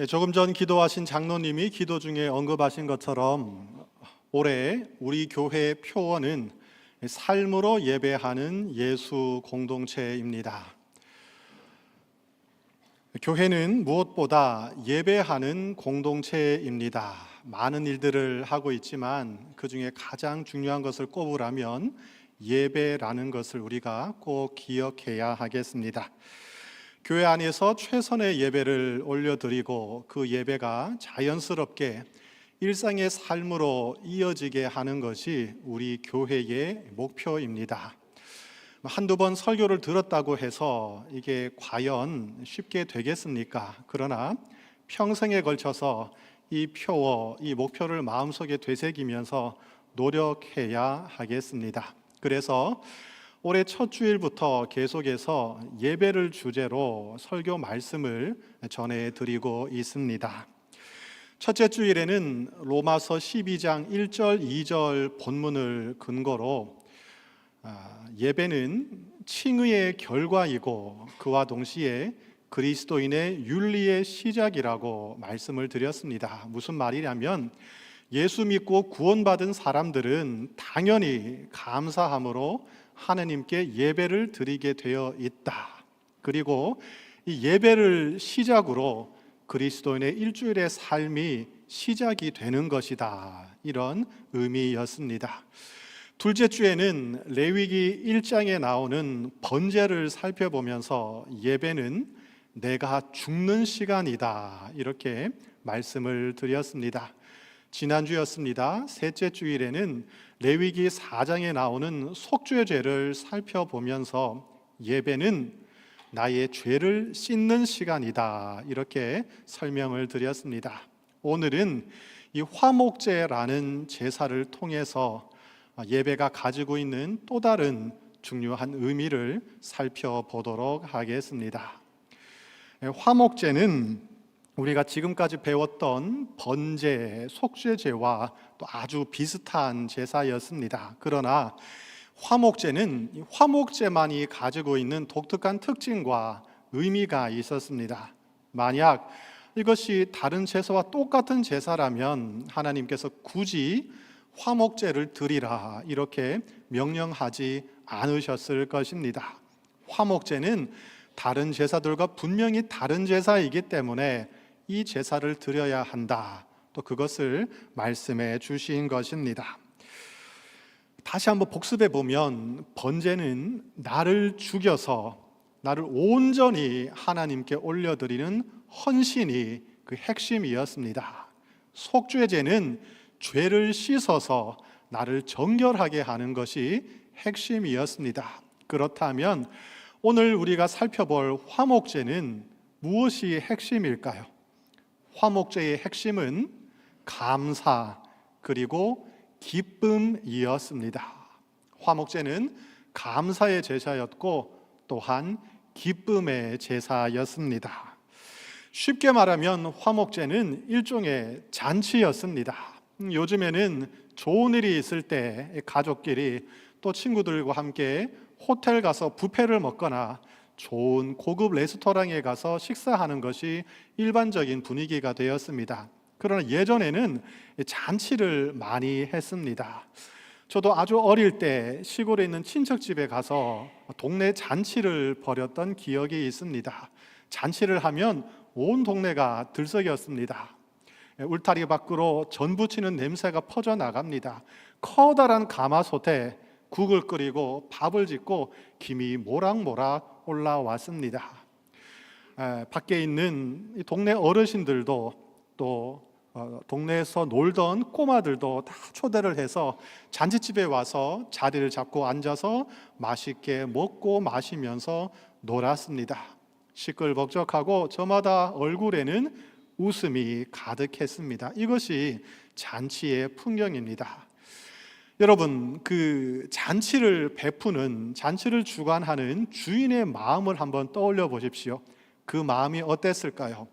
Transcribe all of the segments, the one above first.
조금 전 기도하신 장로님이 기도 중에 언급하신 것처럼 올해 우리 교회의 표어는 삶으로 예배하는 예수 공동체입니다. 교회는 무엇보다 예배하는 공동체입니다. 많은 일들을 하고 있지만 그 중에 가장 중요한 것을 꼽으라면 예배라는 것을 우리가 꼭 기억해야 하겠습니다. 교회 안에서 최선의 예배를 올려드리고 그 예배가 자연스럽게 일상의 삶으로 이어지게 하는 것이 우리 교회의 목표입니다. 한두 번 설교를 들었다고 해서 이게 과연 쉽게 되겠습니까? 그러나 평생에 걸쳐서 이 표어, 이 목표를 마음속에 되새기면서 노력해야 하겠습니다. 그래서 올해 첫 주일부터 계속해서 예배를 주제로 설교 말씀을 전해드리고 있습니다. 첫째 주일에는 로마서 12장 1절 2절 본문을 근거로 예배는 칭의의 결과이고 그와 동시에 그리스도인의 윤리의 시작이라고 말씀을 드렸습니다. 무슨 말이냐면 예수 믿고 구원받은 사람들은 당연히 감사함으로 하나님께 예배를 드리게 되어 있다. 그리고 이 예배를 시작으로 그리스도인의 일주일의 삶이 시작이 되는 것이다. 이런 의미였습니다. 둘째 주에는 레위기 1장에 나오는 번제를 살펴보면서 예배는 내가 죽는 시간이다. 이렇게 말씀을 드렸습니다. 지난주였습니다. 셋째 주일에는 레위기 4장에 나오는 속죄제를 살펴보면서 예배는 나의 죄를 씻는 시간이다. 이렇게 설명을 드렸습니다. 오늘은 이 화목제라는 제사를 통해서 예배가 가지고 있는 또 다른 중요한 의미를 살펴보도록 하겠습니다. 화목제는 우리가 지금까지 배웠던 번제, 속죄제와 또 아주 비슷한 제사였습니다. 그러나 화목제는 화목제만이 가지고 있는 독특한 특징과 의미가 있었습니다. 만약 이것이 다른 제사와 똑같은 제사라면 하나님께서 굳이 화목제를 드리라 이렇게 명령하지 않으셨을 것입니다. 화목제는 다른 제사들과 분명히 다른 제사이기 때문에 이 제사를 드려야 한다. 또 그것을 말씀해 주신 것입니다. 다시 한번 복습해 보면 번제는 나를 죽여서 나를 온전히 하나님께 올려드리는 헌신이 그 핵심이었습니다. 속죄제는 죄를 씻어서 나를 정결하게 하는 것이 핵심이었습니다. 그렇다면 오늘 우리가 살펴볼 화목제는 무엇이 핵심일까요? 화목제의 핵심은 감사 그리고 기쁨이었습니다. 화목제는 감사의 제사였고 또한 기쁨의 제사였습니다. 쉽게 말하면 화목제는 일종의 잔치였습니다. 요즘에는 좋은 일이 있을 때 가족끼리 또 친구들과 함께 호텔 가서 뷔페를 먹거나 좋은 고급 레스토랑에 가서 식사하는 것이 일반적인 분위기가 되었습니다. 그러나 예전에는 잔치를 많이 했습니다. 저도 아주 어릴 때 시골에 있는 친척집에 가서 동네 잔치를 벌였던 기억이 있습니다. 잔치를 하면 온 동네가 들썩였습니다. 울타리 밖으로 전 부치는 냄새가 퍼져나갑니다. 커다란 가마솥에 국을 끓이고 밥을 짓고 김이 모락모락 올라왔습니다. 밖에 있는 동네 어르신들도 또 동네에서 놀던 꼬마들도 다 초대를 해서 잔치집에 와서 자리를 잡고 앉아서 맛있게 먹고 마시면서 놀았습니다. 시끌벅적하고 저마다 얼굴에는 웃음이 가득했습니다. 이것이 잔치의 풍경입니다. 여러분, 그 잔치를 베푸는, 잔치를 주관하는 주인의 마음을 한번 떠올려 보십시오. 그 마음이 어땠을까요?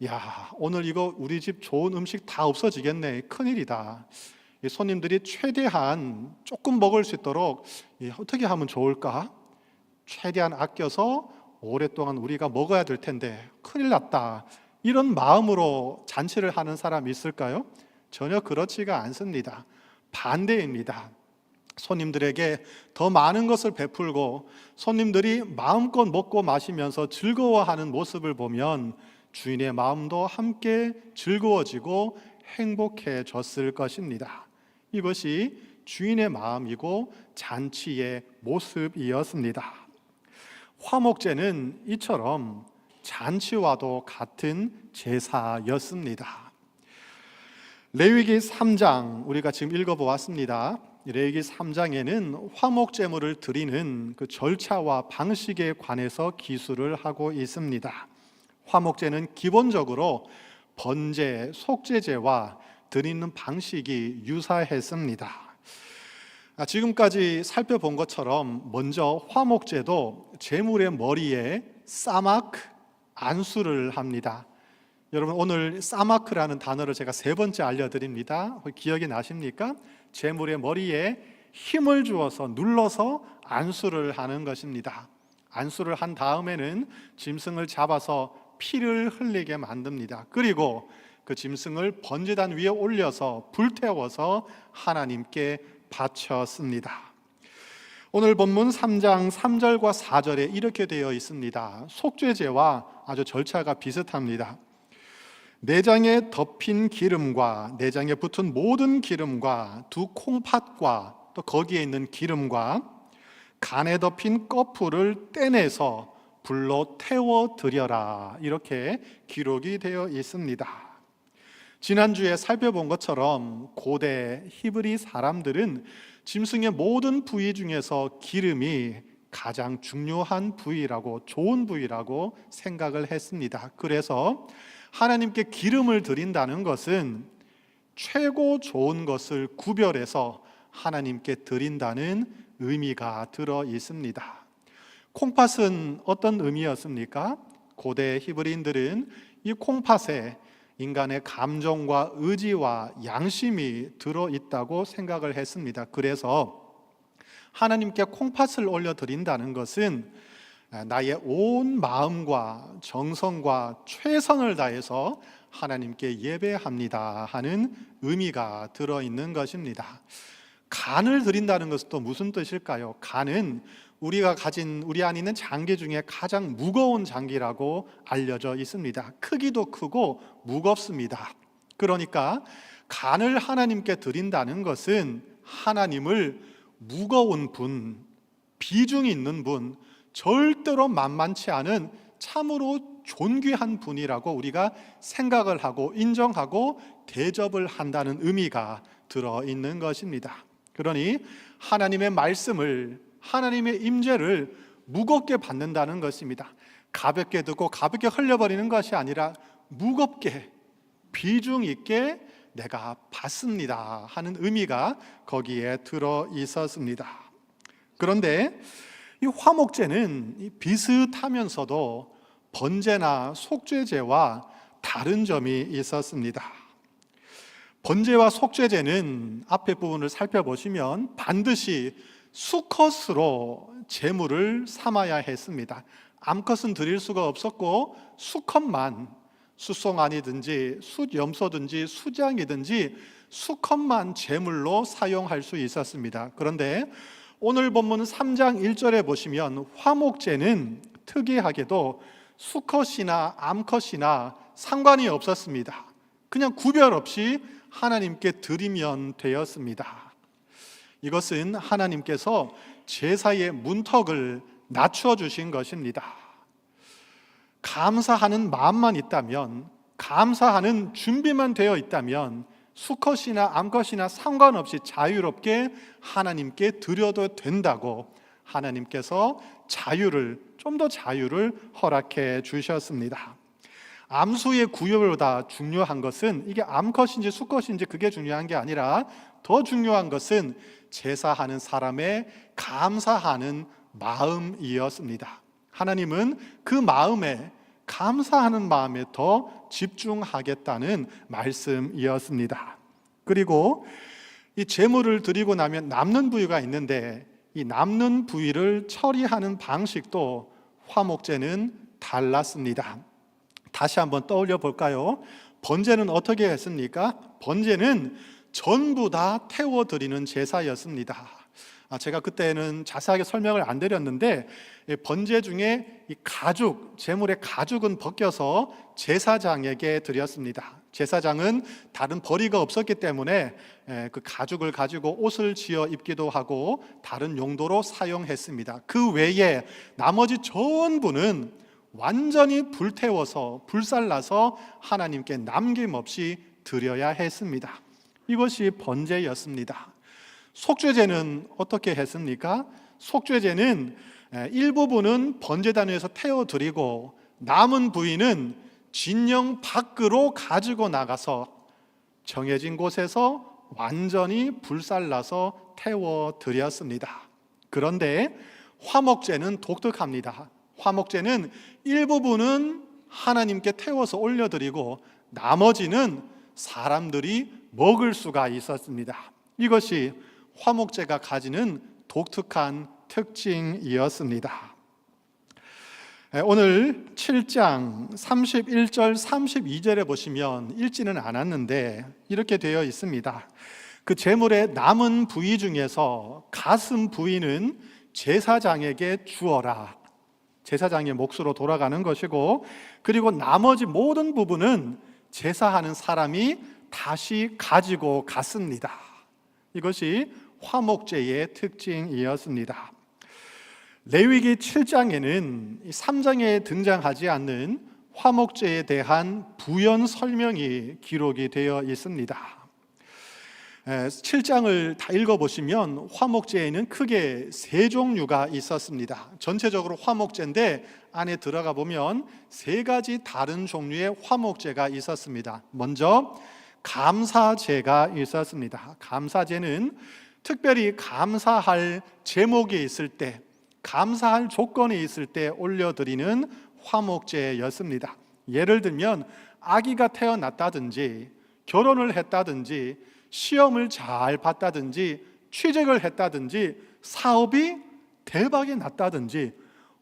야, 오늘 이거 우리 집 좋은 음식 다 없어지겠네. 큰일이다. 손님들이 최대한 조금 먹을 수 있도록 어떻게 하면 좋을까? 최대한 아껴서 오랫동안 우리가 먹어야 될 텐데 큰일 났다. 이런 마음으로 잔치를 하는 사람이 있을까요? 전혀 그렇지가 않습니다. 반대입니다. 손님들에게 더 많은 것을 베풀고 손님들이 마음껏 먹고 마시면서 즐거워하는 모습을 보면 주인의 마음도 함께 즐거워지고 행복해졌을 것입니다. 이것이 주인의 마음이고 잔치의 모습이었습니다. 화목제는 이처럼 잔치와도 같은 제사였습니다. 레위기 3장 우리가 지금 읽어보았습니다. 레위기 3장에는 화목제물을 드리는 그 절차와 방식에 관해서 기술을 하고 있습니다. 화목제는 기본적으로 번제, 속죄제와 드리는 방식이 유사했습니다. 지금까지 살펴본 것처럼 먼저 화목제도 제물의 머리에 사마크, 안수를 합니다. 여러분, 오늘 사마크라는 단어를 제가 3번째 알려드립니다. 기억이 나십니까? 제물의 머리에 힘을 주어서 눌러서 안수를 하는 것입니다. 안수를 한 다음에는 짐승을 잡아서 피를 흘리게 만듭니다. 그리고 그 짐승을 번제단 위에 올려서 불태워서 하나님께 바쳤습니다. 오늘 본문 3장 3절과 4절에 이렇게 되어 있습니다. 속죄제와 아주 절차가 비슷합니다. 내장에 덮인 기름과 내장에 붙은 모든 기름과 두 콩팥과 또 거기에 있는 기름과 간에 덮인 꺼풀을 떼내서 불로 태워 드려라, 이렇게 기록이 되어 있습니다. 지난주에 살펴본 것처럼 고대 히브리 사람들은 짐승의 모든 부위 중에서 기름이 가장 중요한 부위라고, 좋은 부위라고 생각을 했습니다. 그래서 하나님께 기름을 드린다는 것은 최고 좋은 것을 구별해서 하나님께 드린다는 의미가 들어 있습니다. 콩팥은 어떤 의미였습니까? 고대 히브리인들은 이 콩팥에 인간의 감정과 의지와 양심이 들어있다고 생각을 했습니다. 그래서 하나님께 콩팥을 올려드린다는 것은 나의 온 마음과 정성과 최선을 다해서 하나님께 예배합니다 하는 의미가 들어있는 것입니다. 간을 드린다는 것은 또 무슨 뜻일까요? 간은 우리가 가진, 우리 안에 있는 장기 중에 가장 무거운 장기라고 알려져 있습니다. 크기도 크고 무겁습니다. 그러니까 간을 하나님께 드린다는 것은 하나님을 무거운 분, 비중 있는 분, 절대로 만만치 않은 참으로 존귀한 분이라고 우리가 생각을 하고 인정하고 대접을 한다는 의미가 들어있는 것입니다. 그러니 하나님의 말씀을, 하나님의 임재를 무겁게 받는다는 것입니다. 가볍게 듣고 가볍게 흘려버리는 것이 아니라 무겁게 비중 있게 내가 받습니다 하는 의미가 거기에 들어 있었습니다. 그런데 이 화목제는 비슷하면서도 번제나 속죄제와 다른 점이 있었습니다. 번제와 속죄제는 앞에 부분을 살펴보시면 반드시 수컷으로 제물을 삼아야 했습니다. 암컷은 드릴 수가 없었고 수컷만, 숫송아니든지 숫염소든지 수장이든지 수컷만 제물로 사용할 수 있었습니다. 그런데 오늘 본문 3장 1절에 보시면 화목제는 특이하게도 수컷이나 암컷이나 상관이 없었습니다. 그냥 구별 없이 하나님께 드리면 되었습니다. 이것은 하나님께서 제사의 문턱을 낮춰 주신 것입니다. 감사하는 마음만 있다면, 감사하는 준비만 되어 있다면 수컷이나 암컷이나 상관없이 자유롭게 하나님께 드려도 된다고 하나님께서 자유를, 좀 더 자유를 허락해 주셨습니다. 암수의 구별보다 중요한 것은 이게 암컷인지 수컷인지 그게 중요한 게 아니라 더 중요한 것은 제사하는 사람의 감사하는 마음이었습니다. 하나님은 그 마음에, 감사하는 마음에 더 집중하겠다는 말씀이었습니다. 그리고 이 제물을 드리고 나면 남는 부위가 있는데 이 남는 부위를 처리하는 방식도 화목제는 달랐습니다. 다시 한번 떠올려 볼까요? 번제는 어떻게 했습니까? 번제는 전부 다 태워드리는 제사였습니다. 제가 그때는 자세하게 설명을 안 드렸는데, 번제 중에 이 가죽, 제물의 가죽은 벗겨서 제사장에게 드렸습니다. 제사장은 다른 벌이가 없었기 때문에 그 가죽을 가지고 옷을 지어 입기도 하고 다른 용도로 사용했습니다. 그 외에 나머지 전부는 완전히 불태워서 불살라서 하나님께 남김없이 드려야 했습니다. 이것이 번제였습니다. 속죄제는 어떻게 했습니까? 속죄제는 일부분은 번제단위에서 태워드리고 남은 부위는 진영 밖으로 가지고 나가서 정해진 곳에서 완전히 불살라서 태워드렸습니다. 그런데 화목제는 독특합니다. 화목제는 일부분은 하나님께 태워서 올려드리고 나머지는 사람들이 먹을 수가 있었습니다. 이것이 화목제가 가지는 독특한 특징이었습니다. 오늘 7장 31절 32절에 보시면 읽지는 않았는데 이렇게 되어 있습니다. 그 제물의 남은 부위 중에서 가슴 부위는 제사장에게 주어라. 제사장의 몫으로 돌아가는 것이고, 그리고 나머지 모든 부분은 제사하는 사람이 다시 가지고 갔습니다. 이것이 화목제의 특징이었습니다. 레위기 7장에는 3장에 등장하지 않는 화목제에 대한 부연 설명이 기록이 되어 있습니다. 7장을 다 읽어보시면 화목제에는 크게 세 종류가 있었습니다. 전체적으로 화목제인데 안에 들어가 보면 세 가지 다른 종류의 화목제가 있었습니다. 먼저 감사제가 있었습니다. 감사제는 특별히 감사할 제목이 있을 때, 감사할 조건이 있을 때 올려드리는 화목제였습니다. 예를 들면 아기가 태어났다든지 결혼을 했다든지 시험을 잘 봤다든지 취직을 했다든지 사업이 대박이 났다든지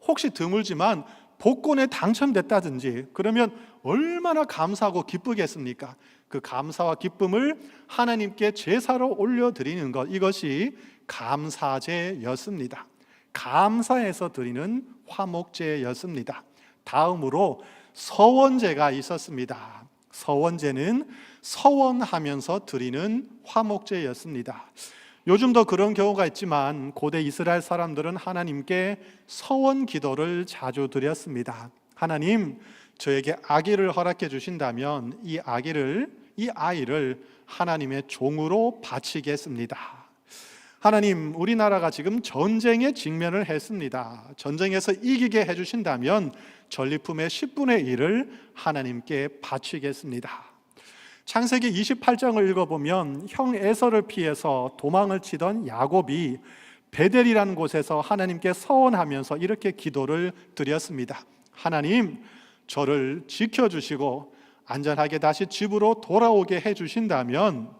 혹시 드물지만 복권에 당첨됐다든지 그러면 얼마나 감사하고 기쁘겠습니까? 그 감사와 기쁨을 하나님께 제사로 올려드리는 것, 이것이 감사제였습니다. 감사해서 드리는 화목제였습니다. 다음으로 서원제가 있었습니다. 서원제는 서원하면서 드리는 화목제였습니다. 요즘도 그런 경우가 있지만 고대 이스라엘 사람들은 하나님께 서원 기도를 자주 드렸습니다. 하나님, 저에게 아기를 허락해 주신다면 이 아이를 하나님의 종으로 바치겠습니다. 하나님, 우리나라가 지금 전쟁에 직면을 했습니다. 전쟁에서 이기게 해주신다면 전리품의 10분의 1을 하나님께 바치겠습니다. 창세기 28장을 읽어보면 형 에서를 피해서 도망을 치던 야곱이 베델이라는 곳에서 하나님께 서원하면서 이렇게 기도를 드렸습니다. 하나님, 저를 지켜주시고 안전하게 다시 집으로 돌아오게 해주신다면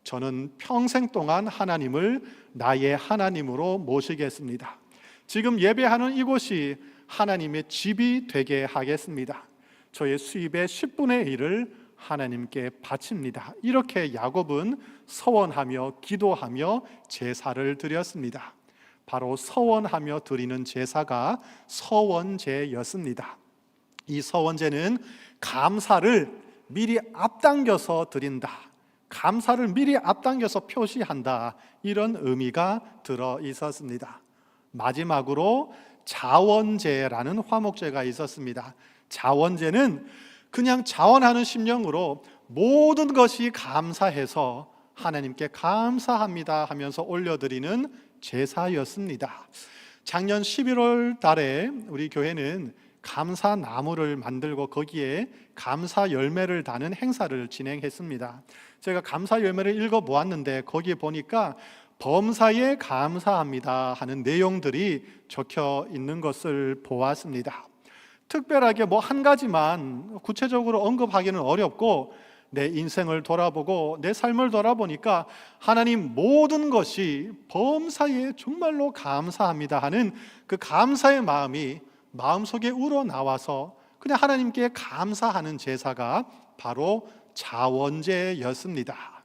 저는 평생 동안 하나님을 나의 하나님으로 모시겠습니다. 지금 예배하는 이곳이 하나님의 집이 되게 하겠습니다. 저의 수입의 10분의 1을 하나님께 바칩니다. 이렇게 야곱은 서원하며 기도하며 제사를 드렸습니다. 바로 서원하며 드리는 제사가 서원제였습니다. 이 서원제는 감사를 미리 앞당겨서 드린다, 감사를 미리 앞당겨서 표시한다, 이런 의미가 들어 있었습니다. 마지막으로 자원제라는 화목제가 있었습니다. 자원제는 그냥 자원하는 심령으로 모든 것이 감사해서 하나님께 감사합니다 하면서 올려드리는 제사였습니다. 작년 11월 달에 우리 교회는 감사 나무를 만들고 거기에 감사 열매를 다는 행사를 진행했습니다. 제가 감사 열매를 읽어보았는데 거기에 보니까 범사에 감사합니다 하는 내용들이 적혀 있는 것을 보았습니다. 특별하게 뭐 한 가지만 구체적으로 언급하기는 어렵고 내 인생을 돌아보고 내 삶을 돌아보니까 하나님, 모든 것이 범사에 정말로 감사합니다 하는 그 감사의 마음이 마음속에 우러나와서 그냥 하나님께 감사하는 제사가 바로 자원제였습니다.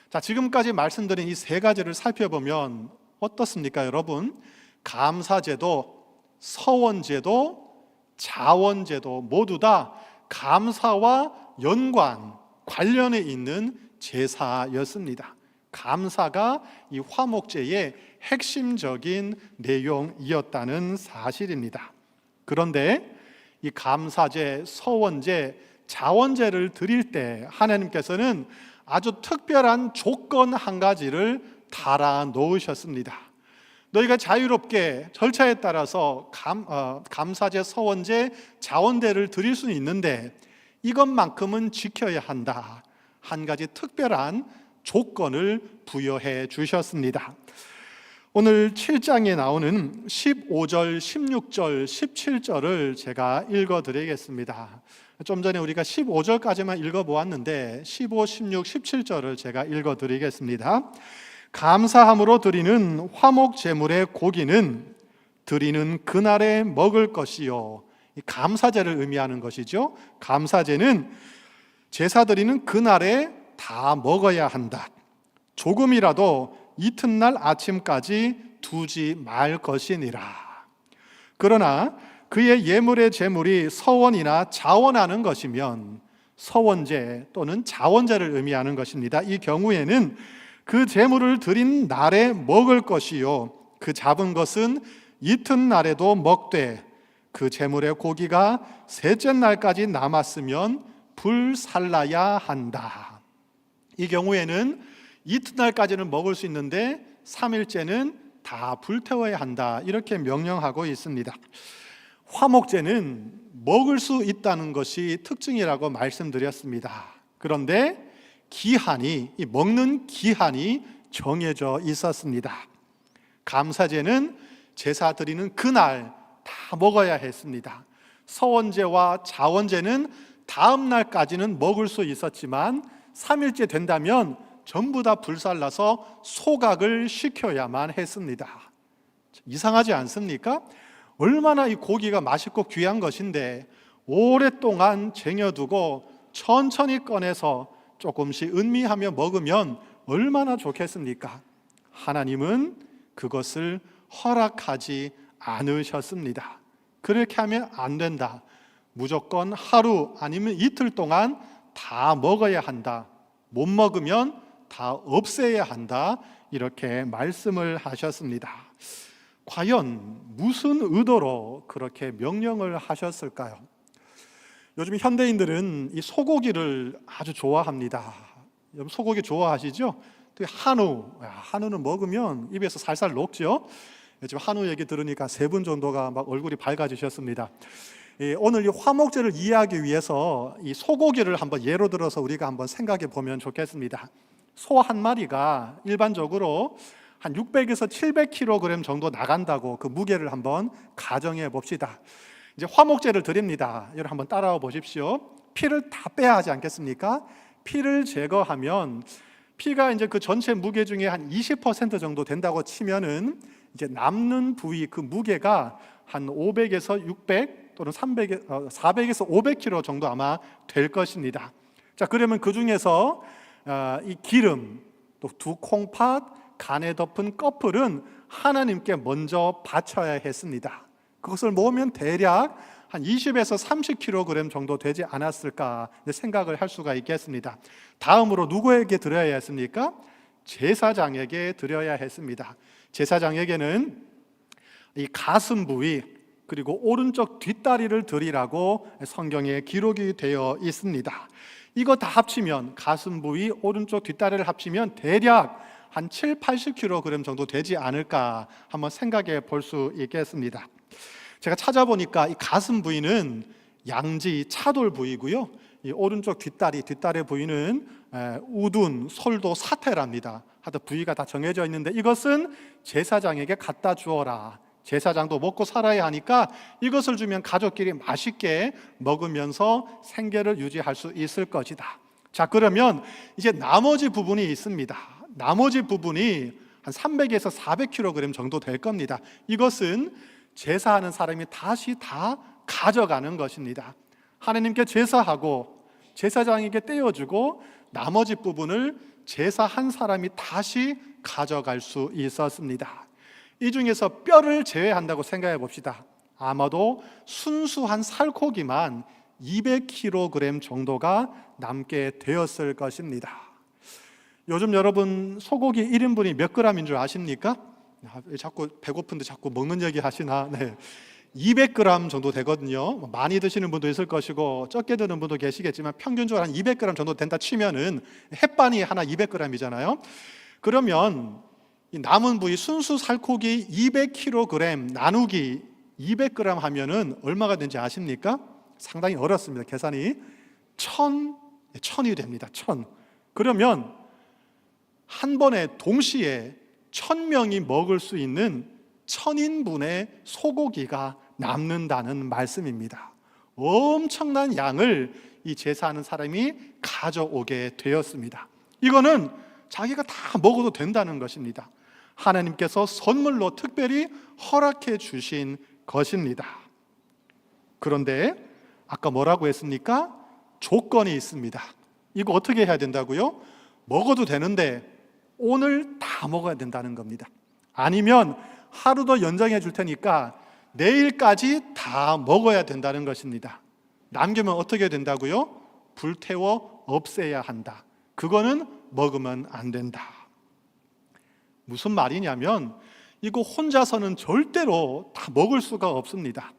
자, 지금까지 말씀드린 이 세 가지를 살펴보면 어떻습니까, 여러분? 감사제도, 서원제도, 자원제도 모두 다 감사와 연관, 관련해 있는 제사였습니다. 감사가 이 화목제의 핵심적인 내용이었다는 사실입니다. 그런데 이 감사제, 서원제, 자원제를 드릴 때 하나님께서는 아주 특별한 조건 한 가지를 달아 놓으셨습니다. 너희가 자유롭게 절차에 따라서 감사제, 서원제, 자원제를 드릴 수는 있는데 이것만큼은 지켜야 한다. 한 가지 특별한 조건을 부여해 주셨습니다. 오늘 7장에 나오는 15절, 16절, 17절을 제가 읽어드리겠습니다. 좀 전에 우리가 15절까지만 읽어보았는데 15, 16, 17절을 제가 읽어드리겠습니다. 감사함으로 드리는 화목 제물의 고기는 드리는 그날에 먹을 것이요. 이 감사제를 의미하는 것이죠. 감사제는 제사 드리는 그날에 다 먹어야 한다. 조금이라도 이튿날 아침까지 두지 말 것이니라. 그러나 그의 예물의 제물이 서원이나 자원하는 것이면 서원제 또는 자원제를 의미하는 것입니다. 이 경우에는 그 제물을 드린 날에 먹을 것이요 그 잡은 것은 이튿날에도 먹되 그 제물의 고기가 셋째 날까지 남았으면 불살라야 한다. 이 경우에는 이튿날까지는 먹을 수 있는데 3일째는 다 불태워야 한다. 이렇게 명령하고 있습니다. 화목제는 먹을 수 있다는 것이 특징이라고 말씀드렸습니다. 그런데 기한이, 이 먹는 기한이 정해져 있었습니다. 감사제는 제사 드리는 그날 다 먹어야 했습니다. 서원제와 자원제는 다음 날까지는 먹을 수 있었지만 3일째 된다면 전부 다 불살라서 소각을 시켜야만 했습니다. 이상하지 않습니까? 얼마나 이 고기가 맛있고 귀한 것인데 오랫동안 쟁여두고 천천히 꺼내서 조금씩 음미하며 먹으면 얼마나 좋겠습니까? 하나님은 그것을 허락하지 않으셨습니다. 그렇게 하면 안 된다. 무조건 하루 아니면 이틀 동안 다 먹어야 한다. 못 먹으면 다 없애야 한다. 이렇게 말씀을 하셨습니다. 과연 무슨 의도로 그렇게 명령을 하셨을까요? 요즘 현대인들은 이 소고기를 아주 좋아합니다. 여러분 소고기 좋아하시죠? 한우는 먹으면 입에서 살살 녹죠. 지금 한우 얘기 들으니까 세 분 정도가 막 얼굴이 밝아지셨습니다. 오늘 이 화목제를 이해하기 위해서 이 소고기를 한번 예로 들어서 우리가 한번 생각해 보면 좋겠습니다. 소 한 마리가 일반적으로 한 600에서 700kg 정도 나간다고 그 무게를 한번 가정해 봅시다. 이제 화목제를 드립니다. 여러분 한번 따라와 보십시오. 피를 다 빼야 하지 않겠습니까? 피를 제거하면 피가 이제 그 전체 무게 중에 한 20% 정도 된다고 치면은 이제 남는 부위 그 무게가 한 500에서 600 또는 400에서 500kg 정도 아마 될 것입니다. 자, 그러면 그 중에서 이 기름, 또 두 콩팥, 간에 덮은 꺼풀은 하나님께 먼저 바쳐야 했습니다. 그것을 모으면 대략 한 20에서 30kg 정도 되지 않았을까 생각을 할 수가 있겠습니다. 다음으로 누구에게 드려야 했습니까? 제사장에게 드려야 했습니다. 제사장에게는 이 가슴 부위 그리고 오른쪽 뒷다리를 드리라고 성경에 기록이 되어 있습니다. 이거 다 합치면 가슴 부위, 오른쪽 뒷다리를 합치면 대략 한 7, 80kg 정도 되지 않을까 한번 생각해 볼 수 있겠습니다. 제가 찾아보니까 이 가슴 부위는 양지, 차돌 부위고요. 이 오른쪽 뒷다리 부위는 우둔, 솔도, 사태랍니다. 하여튼 부위가 다 정해져 있는데 이것은 제사장에게 갖다 주어라. 제사장도 먹고 살아야 하니까 이것을 주면 가족끼리 맛있게 먹으면서 생계를 유지할 수 있을 것이다. 자, 그러면 이제 나머지 부분이 있습니다. 나머지 부분이 한 300에서 400kg 정도 될 겁니다. 이것은 제사하는 사람이 다시 다 가져가는 것입니다. 하나님께 제사하고 제사장에게 떼어주고 나머지 부분을 제사 한 사람이 다시 가져갈 수 있었습니다. 이 중에서 뼈를 제외한다고 생각해 봅시다. 아마도 순수한 살코기만 200kg 정도가 남게 되었을 것입니다. 요즘 여러분 소고기 1인분이 몇 g인 줄 아십니까? 자꾸 배고픈데 자꾸 먹는 얘기 하시나? 네. 200g 정도 되거든요. 많이 드시는 분도 있을 것이고 적게 드는 분도 계시겠지만 평균적으로 한 200g 정도 된다 치면은 햇반이 하나 200g이잖아요. 그러면 이 남은 부위 순수 살코기 200kg 나누기 200g 하면은 얼마가 되는지 아십니까? 상당히 어렵습니다. 계산이 1000이 됩니다. 1000. 그러면 한 번에 동시에 1000명이 먹을 수 있는 1000인분의 소고기가 남는다는 말씀입니다. 엄청난 양을 이 제사하는 사람이 가져오게 되었습니다. 이거는 자기가 다 먹어도 된다는 것입니다. 하나님께서 선물로 특별히 허락해 주신 것입니다. 그런데 아까 뭐라고 했습니까? 조건이 있습니다. 이거 어떻게 해야 된다고요? 먹어도 되는데 오늘 다 먹어야 된다는 겁니다. 아니면 하루 더 연장해 줄 테니까 내일까지 다 먹어야 된다는 것입니다. 남기면 어떻게 된다고요? 불태워 없애야 한다. 그거는 먹으면 안 된다. 무슨 말이냐면 이거 혼자서는 절대로 다 먹을 수가 없습니다.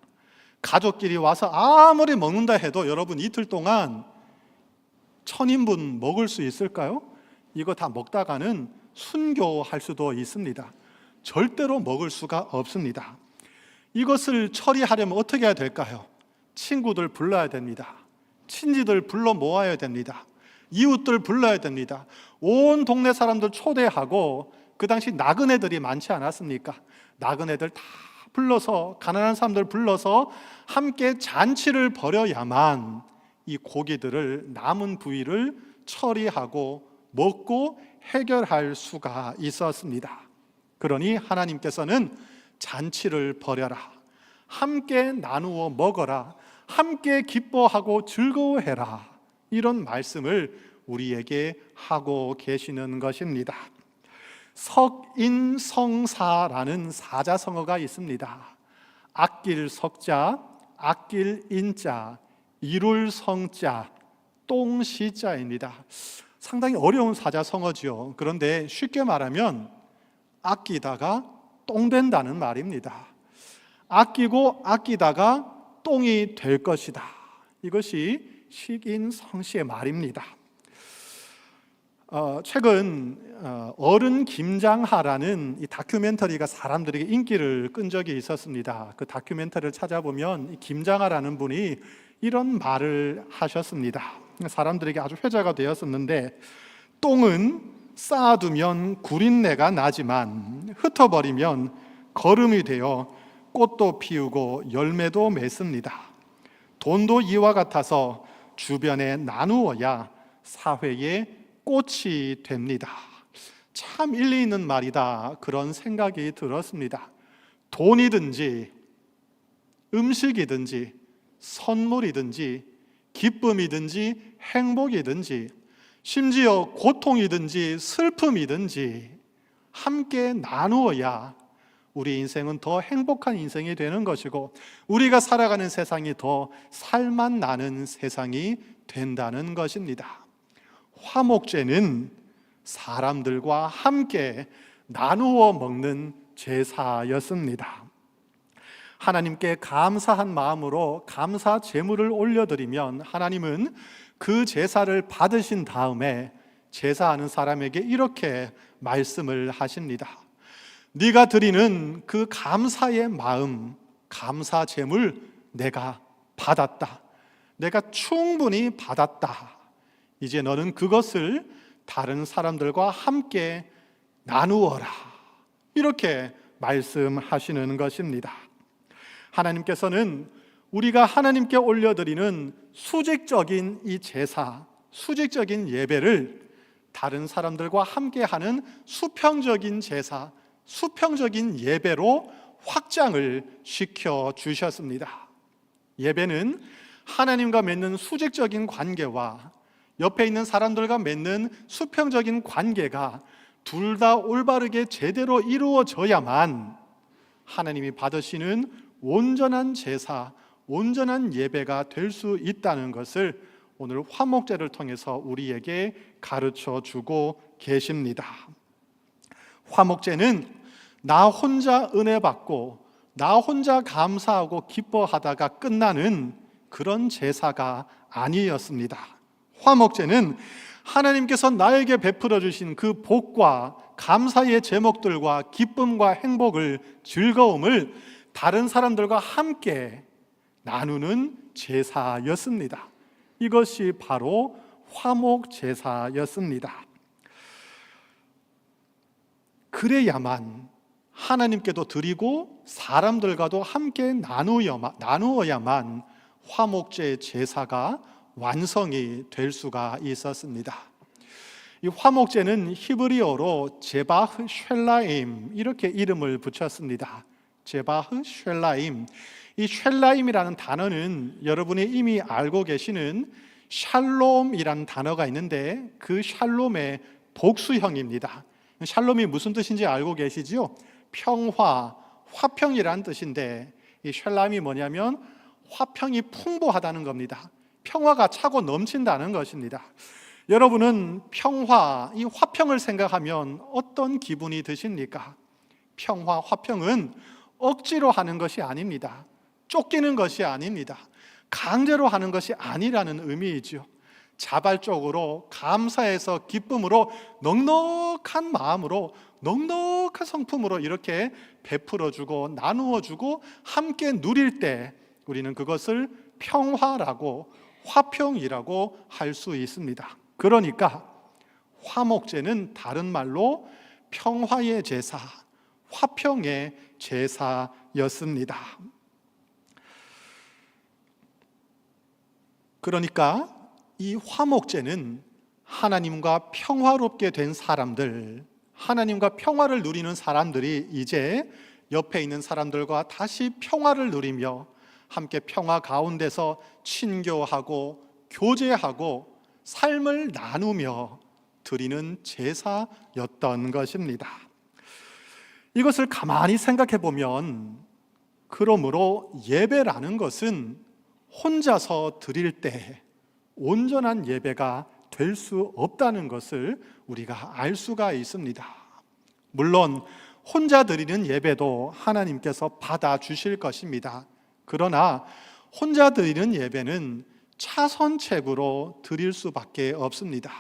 가족끼리 와서 아무리 먹는다 해도 여러분 이틀 동안 1000인분 먹을 수 있을까요? 이거 다 먹다가는 순교할 수도 있습니다. 절대로 먹을 수가 없습니다. 이것을 처리하려면 어떻게 해야 될까요? 친구들 불러야 됩니다. 친지들 불러 모아야 됩니다. 이웃들 불러야 됩니다. 온 동네 사람들 초대하고, 그 당시 나그네들이 많지 않았습니까? 나그네들 다 불러서, 가난한 사람들 불러서 함께 잔치를 벌여야만 이 고기들을, 남은 부위를 처리하고 먹고 해결할 수가 있었습니다. 그러니 하나님께서는 잔치를 벌여라, 함께 나누어 먹어라, 함께 기뻐하고 즐거워해라, 이런 말씀을 우리에게 하고 계시는 것입니다. 석인성사라는 사자성어가 있습니다. 아낄 석자, 아낄 인자, 이룰 성자, 똥시자입니다. 상당히 어려운 사자성어죠. 그런데 쉽게 말하면 아끼다가 똥 된다는 말입니다. 아끼고 아끼다가 똥이 될 것이다. 이것이 식인성시의 말입니다. 최근 어른 김장하라는 이 다큐멘터리가 사람들에게 인기를 끈 적이 있었습니다. 그 다큐멘터리를 찾아보면 이 김장하라는 분이 이런 말을 하셨습니다. 사람들에게 아주 회자가 되었었는데, 똥은 쌓아두면 구린내가 나지만 흩어버리면 거름이 되어 꽃도 피우고 열매도 맺습니다. 돈도 이와 같아서 주변에 나누어야 사회의 꽃이 됩니다. 참 일리 있는 말이다, 그런 생각이 들었습니다. 돈이든지 음식이든지 선물이든지 기쁨이든지 행복이든지 심지어 고통이든지 슬픔이든지 함께 나누어야 우리 인생은 더 행복한 인생이 되는 것이고, 우리가 살아가는 세상이 더 살맛 나는 세상이 된다는 것입니다. 화목제는 사람들과 함께 나누어 먹는 제사였습니다. 하나님께 감사한 마음으로 감사 제물을 올려드리면 하나님은 그 제사를 받으신 다음에 제사하는 사람에게 이렇게 말씀을 하십니다. 네가 드리는 그 감사의 마음, 감사 제물 내가 받았다. 내가 충분히 받았다. 이제 너는 그것을 다른 사람들과 함께 나누어라. 이렇게 말씀하시는 것입니다. 하나님께서는 우리가 하나님께 올려드리는 수직적인 이 제사, 수직적인 예배를 다른 사람들과 함께하는 수평적인 제사, 수평적인 예배로 확장을 시켜 주셨습니다. 예배는 하나님과 맺는 수직적인 관계와 옆에 있는 사람들과 맺는 수평적인 관계가 둘 다 올바르게 제대로 이루어져야만 하나님이 받으시는 온전한 제사, 온전한 예배가 될 수 있다는 것을 오늘 화목제를 통해서 우리에게 가르쳐 주고 계십니다. 화목제는 나 혼자 은혜 받고 나 혼자 감사하고 기뻐하다가 끝나는 그런 제사가 아니었습니다. 화목제는 하나님께서 나에게 베풀어 주신 그 복과 감사의 제목들과 기쁨과 행복을, 즐거움을 다른 사람들과 함께 나누는 제사였습니다. 이것이 바로 화목 제사였습니다. 그래야만 하나님께도 드리고 사람들과도 함께 나누어야만 화목제 제사가 완성이 될 수가 있었습니다. 이 화목제는 히브리어로 제바흐 쉘라임 이렇게 이름을 붙였습니다. 제바흐 쉘라임. 이 쉘라임이라는 단어는 여러분이 이미 알고 계시는 샬롬이라는 단어가 있는데 그 샬롬의 복수형입니다. 샬롬이 무슨 뜻인지 알고 계시죠? 평화, 화평이라는 뜻인데 이 샬람이 뭐냐면 화평이 풍부하다는 겁니다. 평화가 차고 넘친다는 것입니다. 여러분은 평화, 이 화평을 생각하면 어떤 기분이 드십니까? 평화, 화평은 억지로 하는 것이 아닙니다. 쫓기는 것이 아닙니다. 강제로 하는 것이 아니라는 의미이죠. 자발적으로 감사해서 기쁨으로 넉넉한 마음으로 넉넉한 성품으로 이렇게 베풀어주고 나누어주고 함께 누릴 때 우리는 그것을 평화라고 화평이라고 할 수 있습니다. 그러니까 화목제는 다른 말로 평화의 제사, 화평의 제사였습니다. 그러니까 이 화목제는 하나님과 평화롭게 된 사람들, 하나님과 평화를 누리는 사람들이 이제 옆에 있는 사람들과 다시 평화를 누리며 함께 평화 가운데서 친교하고 교제하고 삶을 나누며 드리는 제사였던 것입니다. 이것을 가만히 생각해 보면 그러므로 예배라는 것은 혼자서 드릴 때 온전한 예배가 될 수 없다는 것을 우리가 알 수가 있습니다. 물론 혼자 드리는 예배도 하나님께서 받아주실 것입니다. 그러나 혼자 드리는 예배는 차선책으로 드릴 수밖에 없습니다.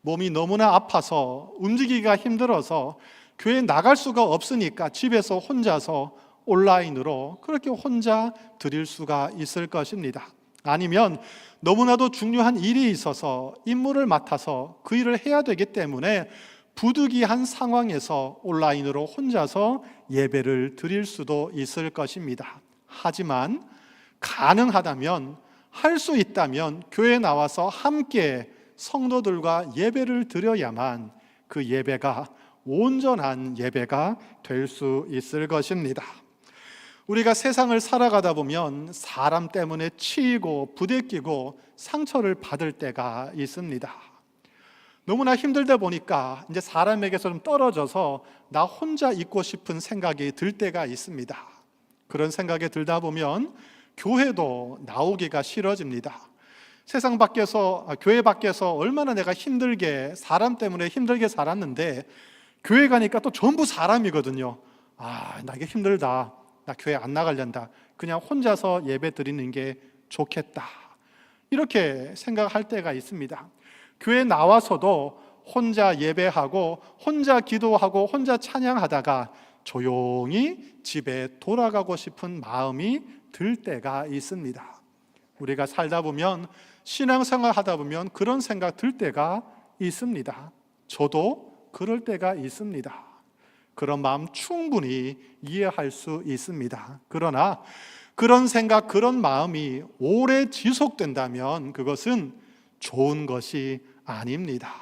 몸이 너무나 아파서 움직이기가 힘들어서 교회 나갈 수가 없으니까 집에서 혼자서 온라인으로 그렇게 혼자 드릴 수가 있을 것입니다. 아니면 너무나도 중요한 일이 있어서 임무를 맡아서 그 일을 해야 되기 때문에 부득이한 상황에서 온라인으로 혼자서 예배를 드릴 수도 있을 것입니다. 하지만 가능하다면, 할 수 있다면 교회에 나와서 함께 성도들과 예배를 드려야만 그 예배가 온전한 예배가 될 수 있을 것입니다. 우리가 세상을 살아가다 보면 사람 때문에 치이고 부대끼고 상처를 받을 때가 있습니다. 너무나 힘들다 보니까 이제 사람에게서 좀 떨어져서 나 혼자 있고 싶은 생각이 들 때가 있습니다. 그런 생각이 들다 보면 교회도 나오기가 싫어집니다. 세상 밖에서, 교회 밖에서 얼마나 내가 힘들게, 사람 때문에 힘들게 살았는데 교회 가니까 또 전부 사람이거든요. 나 이게 힘들다. 나 교회 안 나가련다. 그냥 혼자서 예배 드리는 게 좋겠다. 이렇게 생각할 때가 있습니다. 교회 나와서도 혼자 예배하고 혼자 기도하고 혼자 찬양하다가 조용히 집에 돌아가고 싶은 마음이 들 때가 있습니다. 우리가 살다 보면, 신앙생활 하다 보면 그런 생각 들 때가 있습니다. 저도 그럴 때가 있습니다. 그런 마음 충분히 이해할 수 있습니다. 그러나 그런 생각, 그런 마음이 오래 지속된다면 그것은 좋은 것이 아닙니다.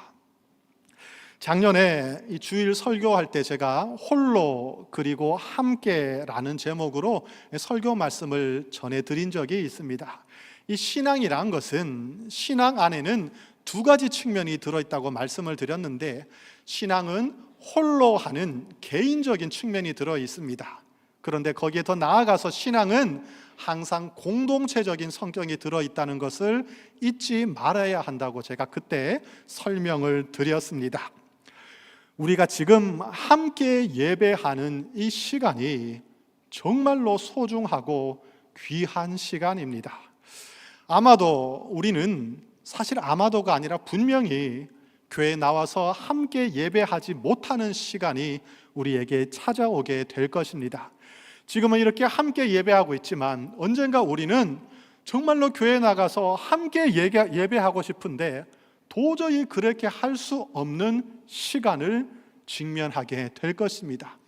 작년에 이 주일 설교할 때 제가 홀로 그리고 함께라는 제목으로 설교 말씀을 전해드린 적이 있습니다. 이 신앙이란 것은 신앙 안에는 두 가지 측면이 들어있다고 말씀을 드렸는데, 신앙은 홀로 하는 개인적인 측면이 들어 있습니다. 그런데 거기에 더 나아가서 신앙은 항상 공동체적인 성격이 들어있다는 것을 잊지 말아야 한다고 제가 그때 설명을 드렸습니다. 우리가 지금 함께 예배하는 이 시간이 정말로 소중하고 귀한 시간입니다. 아마도 우리는 사실 아마도가 아니라 분명히 교회에 나와서 함께 예배하지 못하는 시간이 우리에게 찾아오게 될 것입니다. 지금은 이렇게 함께 예배하고 있지만 언젠가 우리는 정말로 교회에 나가서 함께 예배하고 싶은데 도저히 그렇게 할 수 없는 시간을 직면하게 될 것입니다.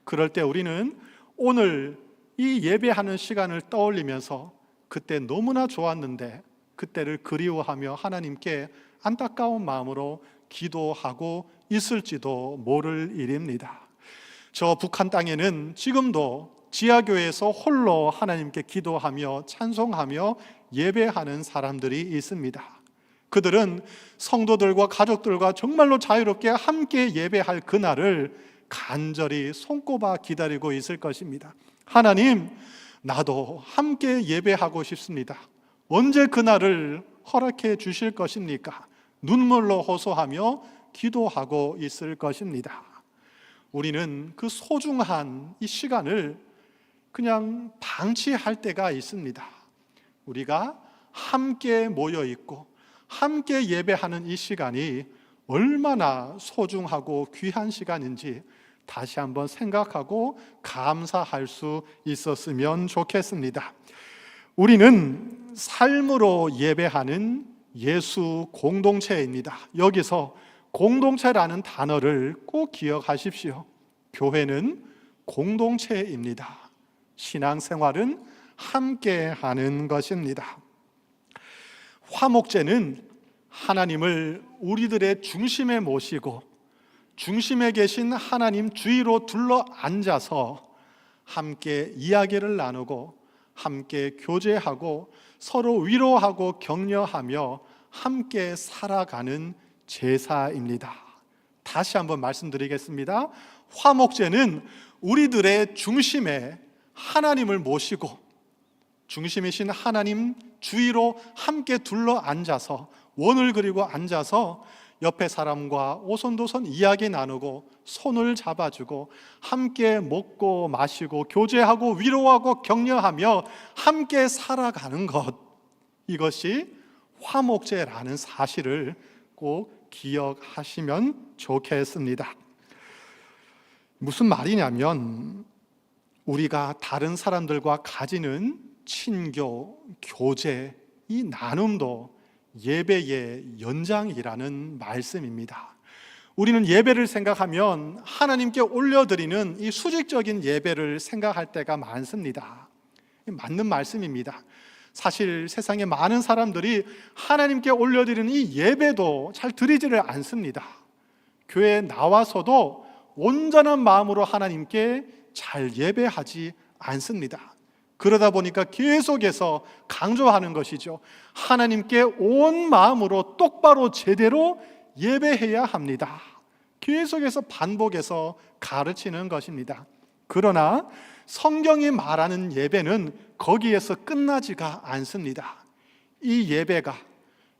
그럴 때 우리는 오늘 이 예배하는 시간을 떠올리면서 그때 너무나 좋았는데 그때를 그리워하며 하나님께 안타까운 마음으로 기도하고 있을지도 모를 일입니다. 저 북한 땅에는 지금도 지하교회에서 홀로 하나님께 기도하며 찬송하며 예배하는 사람들이 있습니다. 그들은 성도들과 가족들과 정말로 자유롭게 함께 예배할 그날을 간절히 손꼽아 기다리고 있을 것입니다. 하나님, 나도 함께 예배하고 싶습니다. 언제 그날을 허락해 주실 것입니까? 눈물로 호소하며 기도하고 있을 것입니다. 우리는 그 소중한 이 시간을 그냥 방치할 때가 있습니다. 우리가 함께 모여 있고 함께 예배하는 이 시간이 얼마나 소중하고 귀한 시간인지 다시 한번 생각하고 감사할 수 있었으면 좋겠습니다. 우리는 삶으로 예배하는 예수 공동체입니다. 여기서 공동체라는 단어를 꼭 기억하십시오. 교회는 공동체입니다. 신앙생활은 함께 하는 것입니다. 화목제는 하나님을 우리들의 중심에 모시고 중심에 계신 하나님 주위로 둘러 앉아서 함께 이야기를 나누고 함께 교제하고 서로 위로하고 격려하며 함께 살아가는 제사입니다. 다시 한번 말씀드리겠습니다. 화목제는 우리들의 중심에 하나님을 모시고 중심이신 하나님 주위로 함께 둘러 앉아서 원을 그리고 앉아서 옆에 사람과 오손도손 이야기 나누고 손을 잡아주고 함께 먹고 마시고 교제하고 위로하고 격려하며 함께 살아가는 것, 이것이 화목제라는 사실을 꼭 기억하시면 좋겠습니다. 무슨 말이냐면 우리가 다른 사람들과 가지는 친교, 교제, 이 나눔도 예배의 연장이라는 말씀입니다. 우리는 예배를 생각하면 하나님께 올려드리는 이 수직적인 예배를 생각할 때가 많습니다. 맞는 말씀입니다. 사실 세상에 많은 사람들이 하나님께 올려드리는 이 예배도 잘 드리지를 않습니다. 교회에 나와서도 온전한 마음으로 하나님께 잘 예배하지 않습니다. 그러다 보니까 계속해서 강조하는 것이죠. 하나님께 온 마음으로 똑바로 제대로 예배해야 합니다. 계속해서 반복해서 가르치는 것입니다. 그러나 성경이 말하는 예배는 거기에서 끝나지가 않습니다. 이 예배가,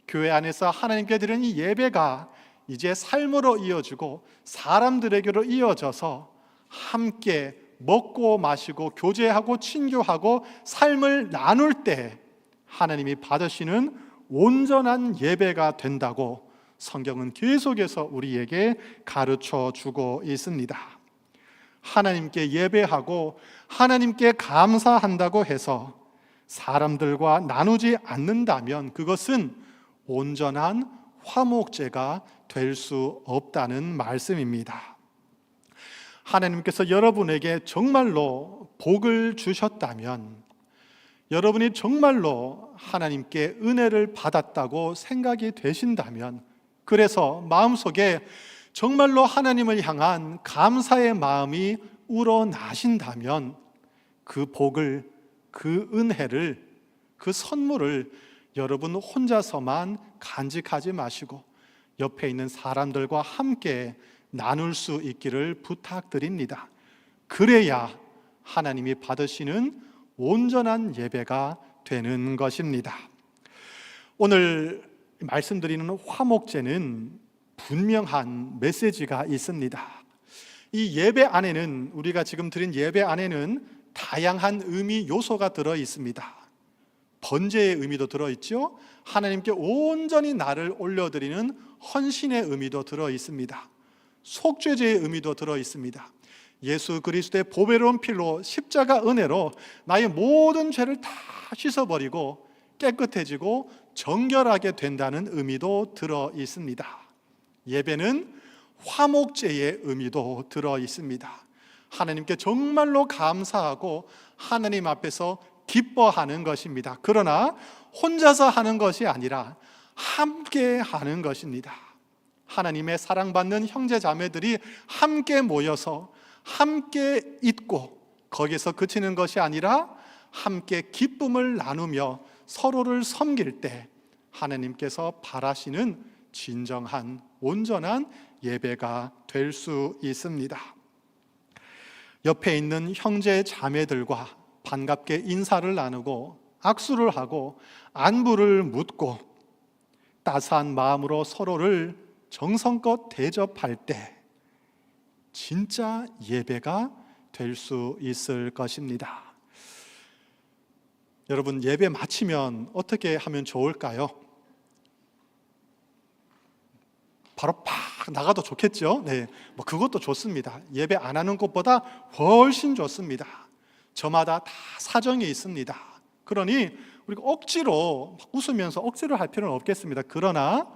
교회 안에서 하나님께 드리는 이 예배가 이제 삶으로 이어지고 사람들에게로 이어져서 함께 먹고 마시고 교제하고 친교하고 삶을 나눌 때 하나님이 받으시는 온전한 예배가 된다고 성경은 계속해서 우리에게 가르쳐 주고 있습니다. 하나님께 예배하고 하나님께 감사한다고 해서 사람들과 나누지 않는다면 그것은 온전한 화목제가 될 수 없다는 말씀입니다. 하나님께서 여러분에게 정말로 복을 주셨다면, 여러분이 정말로 하나님께 은혜를 받았다고 생각이 되신다면, 그래서 마음속에 정말로 하나님을 향한 감사의 마음이 우러나신다면 그 복을, 그 은혜를 그 선물을 여러분 혼자서만 간직하지 마시고 옆에 있는 사람들과 함께 나눌 수 있기를 부탁드립니다. 그래야 하나님이 받으시는 온전한 예배가 되는 것입니다. 오늘 말씀드리는 화목제는 분명한 메시지가 있습니다. 이 예배 안에는, 우리가 지금 드린 예배 안에는 다양한 의미 요소가 들어 있습니다. 번제의 의미도 들어 있죠. 하나님께 온전히 나를 올려드리는 헌신의 의미도 들어 있습니다. 속죄제의 의미도 들어 있습니다. 예수 그리스도의 보배로운 피로, 십자가 은혜로 나의 모든 죄를 다 씻어버리고 깨끗해지고 정결하게 된다는 의미도 들어 있습니다. 예배는 화목제의 의미도 들어 있습니다. 하나님께 정말로 감사하고 하나님 앞에서 기뻐하는 것입니다. 그러나 혼자서 하는 것이 아니라 함께 하는 것입니다. 하나님의 사랑받는 형제 자매들이 함께 모여서 함께 있고 거기서 그치는 것이 아니라 함께 기쁨을 나누며 서로를 섬길 때 하나님께서 바라시는 진정한 온전한 예배가 될 수 있습니다. 옆에 있는 형제 자매들과 반갑게 인사를 나누고 악수를 하고 안부를 묻고 따스한 마음으로 서로를 정성껏 대접할 때 진짜 예배가 될 수 있을 것입니다. 여러분, 예배 마치면 어떻게 하면 좋을까요? 바로 팍 나가도 좋겠죠. 네, 뭐 그것도 좋습니다. 예배 안 하는 것보다 훨씬 좋습니다. 저마다 다 사정이 있습니다. 그러니 우리가 억지로 웃으면서 억지로 할 필요는 없겠습니다. 그러나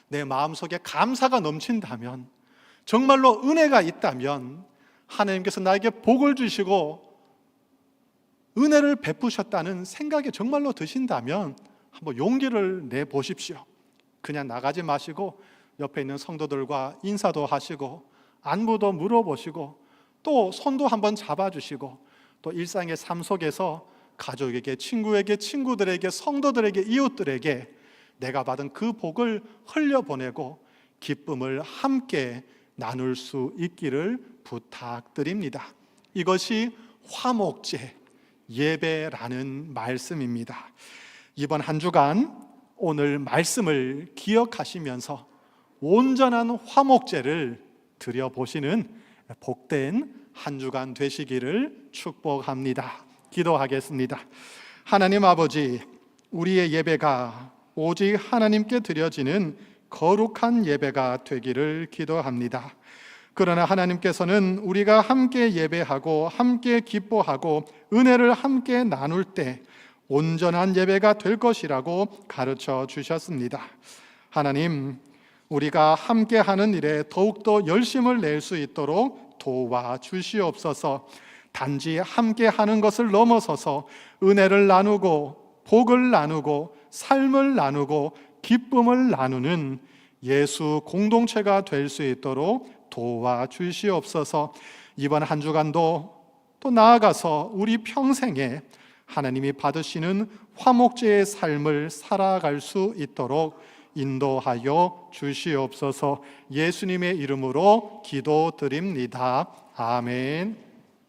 내 마음속에 감사가 넘친다면, 정말로 은혜가 있다면, 하나님께서 나에게 복을 주시고 은혜를 베푸셨다는 생각이 정말로 드신다면 한번 용기를 내보십시오. 그냥 나가지 마시고 옆에 있는 성도들과 인사도 하시고 안부도 물어보시고 또 손도 한번 잡아주시고 또 일상의 삶 속에서 가족에게, 친구에게, 친구들에게, 성도들에게, 이웃들에게 내가 받은 그 복을 흘려보내고 기쁨을 함께 나눌 수 있기를 부탁드립니다. 이것이 화목제, 예배라는 말씀입니다. 이번 한 주간 오늘 말씀을 기억하시면서 온전한 화목제를 드려보시는 복된 한 주간 되시기를 축복합니다. 기도하겠습니다. 하나님 아버지, 우리의 예배가 오직 하나님께 드려지는 거룩한 예배가 되기를 기도합니다. 그러나 하나님께서는 우리가 함께 예배하고 함께 기뻐하고 은혜를 함께 나눌 때 온전한 예배가 될 것이라고 가르쳐 주셨습니다. 하나님, 우리가 함께 하는 일에 더욱더 열심을 낼 수 있도록 도와주시옵소서. 단지 함께 하는 것을 넘어서서 은혜를 나누고 복을 나누고 삶을 나누고 기쁨을 나누는 예수 공동체가 될 수 있도록 도와주시옵소서. 이번 한 주간도 또 나아가서 우리 평생에 하나님이 받으시는 화목제의 삶을 살아갈 수 있도록 인도하여 주시옵소서. 예수님의 이름으로 기도드립니다. 아멘.